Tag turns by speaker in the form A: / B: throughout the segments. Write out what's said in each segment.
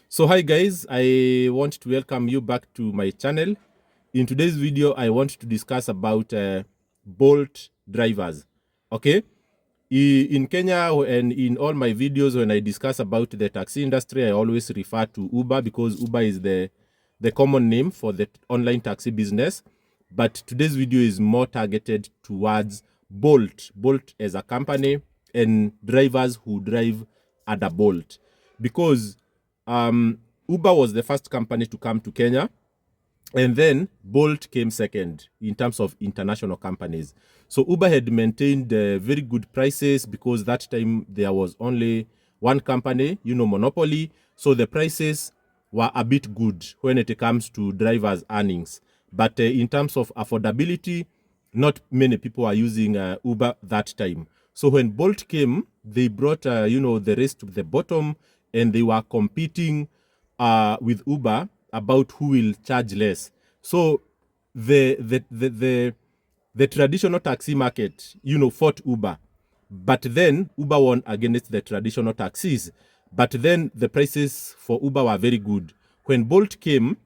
A: So hi guys, I want to welcome you back to my channel. In today's video, I want to discuss about Bolt drivers. Okay, in Kenya and in all my videos, when I discuss about the taxi industry, I always refer to Uber because Uber is the common name for the online taxi business. But today's video is more targeted towards Bolt as a company and drivers who drive under Bolt, because Uber was the first company to come to Kenya, and then Bolt came second in terms of international companies. So Uber had maintained very good prices because that time there was only one company, monopoly. So the prices were a bit good when it comes to drivers' earnings. But in terms of affordability, not many people are using Uber that time. So when Bolt came, they brought, the race to the bottom, and they were competing with Uber about who will charge less. So the traditional taxi market, fought Uber, but then Uber won against the traditional taxis. But then the prices for Uber were very good. When Bolt came,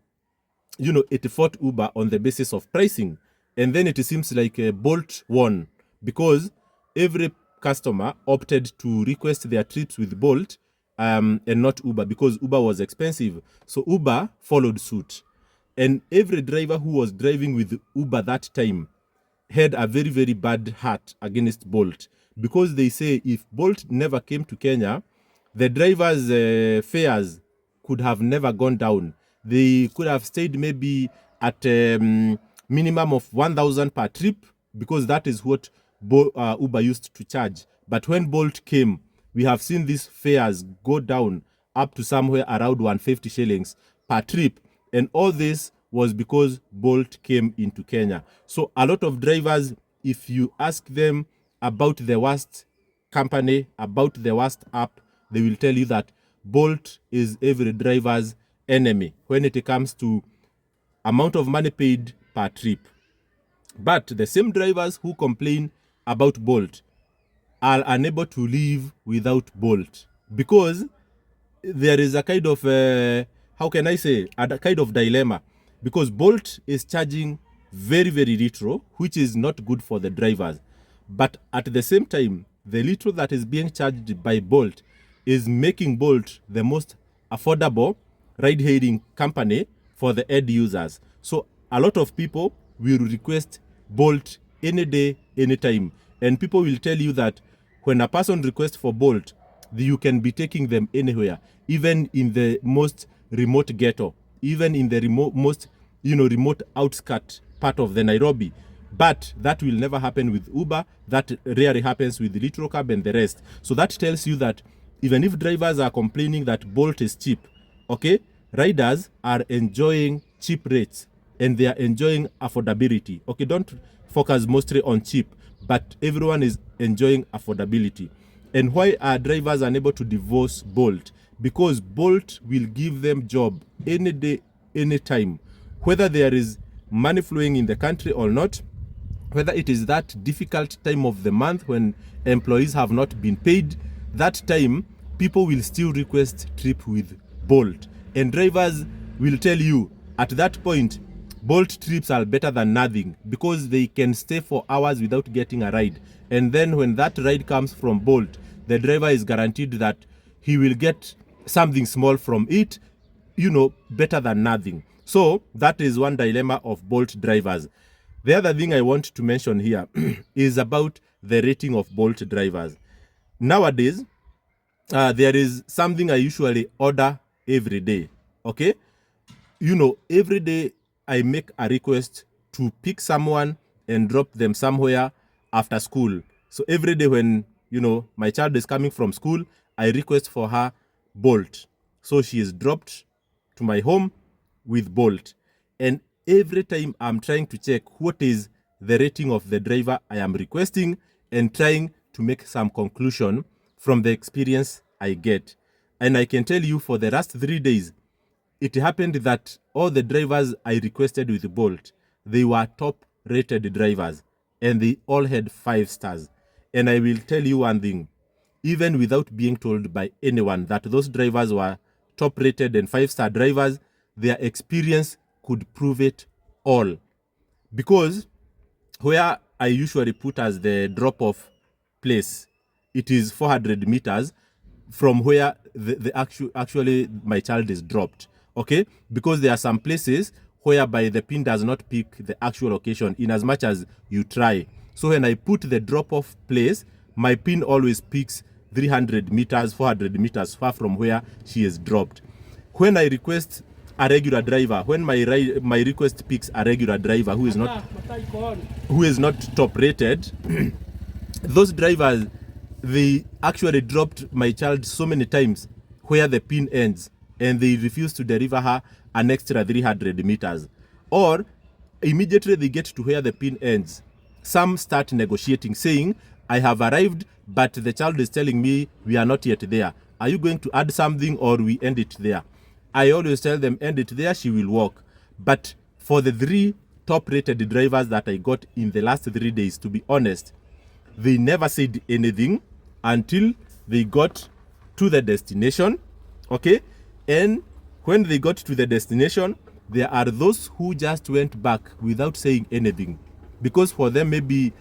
A: it fought Uber on the basis of pricing. And then it seems like Bolt won because every customer opted to request their trips with Bolt and not Uber, because Uber was expensive. So Uber followed suit. And every driver who was driving with Uber that time had a very, very bad heart against Bolt, because they say if Bolt never came to Kenya, the drivers' fares could have never gone down. They could have stayed maybe at minimum of 1,000 per trip, because that is what Uber used to charge. But when Bolt came, we have seen these fares go down up to somewhere around 150 shillings per trip. And all this was because Bolt came into Kenya. So a lot of drivers, if you ask them about the worst company, about the worst app, they will tell you that Bolt is every driver's enemy when it comes to amount of money paid per trip. But the same drivers who complain about Bolt are unable to live without Bolt, because there is a kind of how can I say, a kind of dilemma, because Bolt is charging very, very little, which is not good for the drivers. But at the same time, the little that is being charged by Bolt is making Bolt the most affordable ride-hailing company for the end users. So a lot of people will request Bolt any day, anytime. And people will tell you that when a person requests for Bolt, you can be taking them anywhere, even in the most remote ghetto, even in the most remote outskirt part of the Nairobi. But that will never happen with Uber. That rarely happens with Little Cab and the rest. So that tells you that even if drivers are complaining that Bolt is cheap, okay, riders are enjoying cheap rates and they are enjoying affordability. Okay, don't focus mostly on cheap, but everyone is enjoying affordability. And why are drivers unable to divorce Bolt? Because Bolt will give them job any day, any time, whether there is money flowing in the country or not, whether it is that difficult time of the month when employees have not been paid. That time, people will still request trip with Bolt, and drivers will tell you at that point, Bolt trips are better than nothing, because they can stay for hours without getting a ride. And then when that ride comes from Bolt, the driver is guaranteed that he will get something small from it, better than nothing. So that is one dilemma of Bolt drivers. The other thing I want to mention here is about the rating of Bolt drivers. Nowadays, there is something I usually order every day. Okay, every day I make a request to pick someone and drop them somewhere after school. So every day when, my child is coming from school, I request for her Bolt. So she is dropped to my home with Bolt. And every time I'm trying to check what is the rating of the driver I am requesting, and trying to make some conclusion from the experience I get. And I can tell you, for the last 3 days, it happened that all the drivers I requested with Bolt, they were top rated drivers, and they all had 5 stars. And I will tell you one thing, even without being told by anyone that those drivers were top rated and 5-star drivers, their experience could prove it all. Because where I usually put as the drop-off place, it is 400 meters from where actually my child is dropped. Okay, because there are some places whereby the pin does not pick the actual location in as much as you try. So when I put the drop-off place, my pin always picks 300 meters, 400 meters far from where she is dropped. When I request a regular driver, when my request picks a regular driver who is not top rated, those drivers, they actually dropped my child so many times where the pin ends, and they refuse to deliver her an extra 300 meters. Or immediately they get to where the pin ends, some start negotiating, saying, I have arrived, but the child is telling me we are not yet there. Are you going to add something, or we end it there? I always tell them, end it there, she will walk. But for the 3 top-rated drivers that I got in the last 3 days, to be honest, they never said anything until they got to the destination, okay? And when they got to the destination, there are those who just went back without saying anything, because for them maybe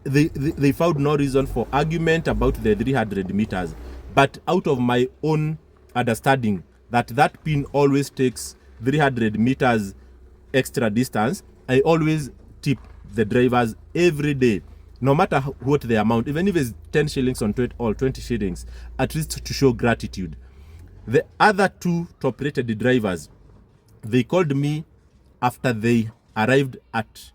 A: they found no reason for argument about the 300 meters. But out of my own understanding, that pin always takes 300 meters extra distance, I always tip the drivers every day, no matter what the amount, even if it's 10 shillings on 20 or 20 shillings, at least to show gratitude. The other 2 top-rated drivers, they called me after they arrived at,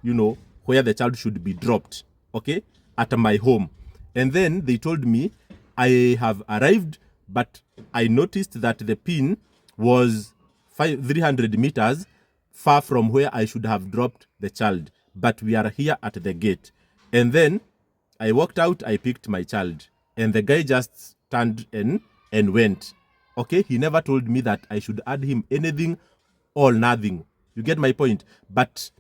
A: where the child should be dropped, okay, at my home. And then they told me, I have arrived, but I noticed that the pin was 300 meters far from where I should have dropped the child, but we are here at the gate. And then I walked out, I picked my child, and the guy just turned in and went. Okay, he never told me that I should add him anything or nothing. You get my point? But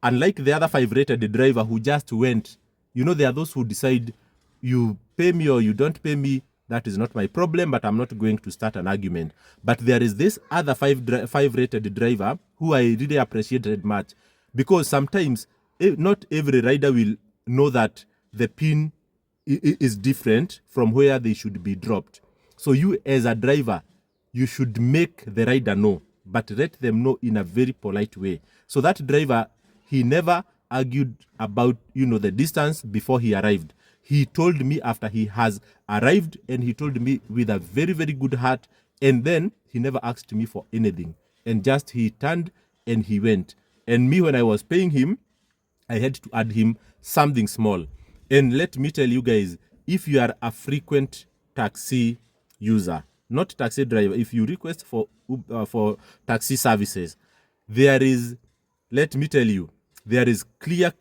A: unlike the other 5-rated driver who just went, there are those who decide, you pay me or you don't pay me, that is not my problem, but I'm not going to start an argument. But there is this other 5-rated driver who I really appreciated much, because sometimes not every rider will know that the pin is different from where they should be dropped. So you as a driver, you should make the rider know, but let them know in a very polite way. So that driver, he never argued about, the distance before he arrived. He told me after he has arrived, and he told me with a very, very good heart. And then he never asked me for anything. And just he turned and he went. And me, when I was paying him, I had to add him something small. And let me tell you guys, if you are a frequent taxi user, not taxi driver, if you request for taxi services, there is, let me tell you, there is clear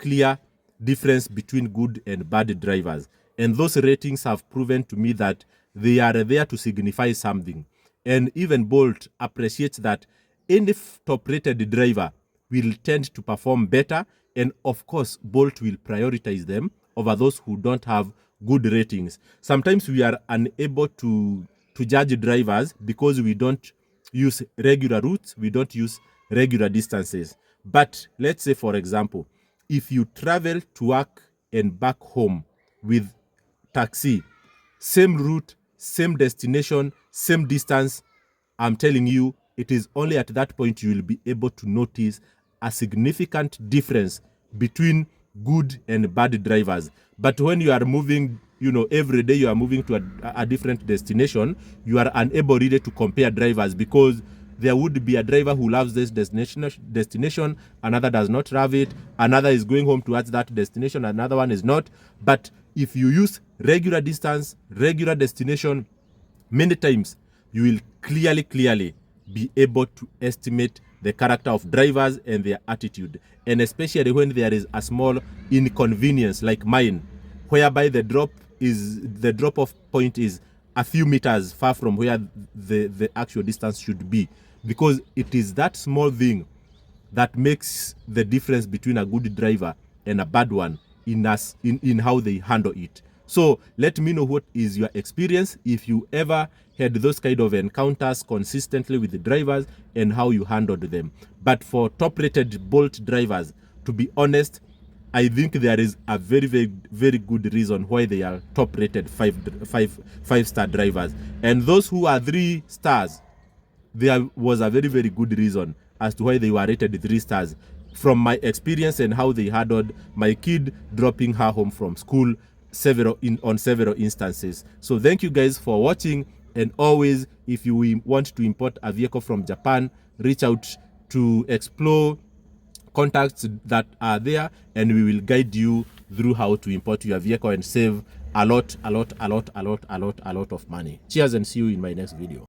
A: difference between good and bad drivers. And those ratings have proven to me that they are there to signify something. And even Bolt appreciates that any top-rated driver will tend to perform better. And of course, Bolt will prioritize them over those who don't have good ratings. Sometimes we are unable to judge drivers because we don't use regular routes, we don't use regular distances. But let's say, for example, if you travel to work and back home with taxi, same route, same destination, same distance, I'm telling you, it is only at that point you will be able to notice a significant difference between good and bad drivers. But when you are moving, every day you are moving to a different destination, you are unable really to compare drivers, because there would be a driver who loves this destination, another does not love it, another is going home towards that destination, another one is not. But if you use regular distance, regular destination, many times you will clearly be able to estimate the character of drivers and their attitude. And especially when there is a small inconvenience like mine, whereby the drop-off point is a few meters far from where the actual distance should be, because it is that small thing that makes the difference between a good driver and a bad one in how they handle it. So let me know what is your experience. If you ever had those kind of encounters consistently with the drivers and how you handled them. But for top-rated Bolt drivers, to be honest, I think there is a very, very, very good reason why they are top-rated five-star drivers. And those who are 3 stars, there was a very, very good reason as to why they were rated 3 stars. From my experience and how they handled my kid dropping her home from school on several instances. So thank you guys for watching. And always, if you want to import a vehicle from Japan, reach out to Explore contacts that are there, and we will guide you through how to import your vehicle and save a lot of money. Cheers, and see you in my next video.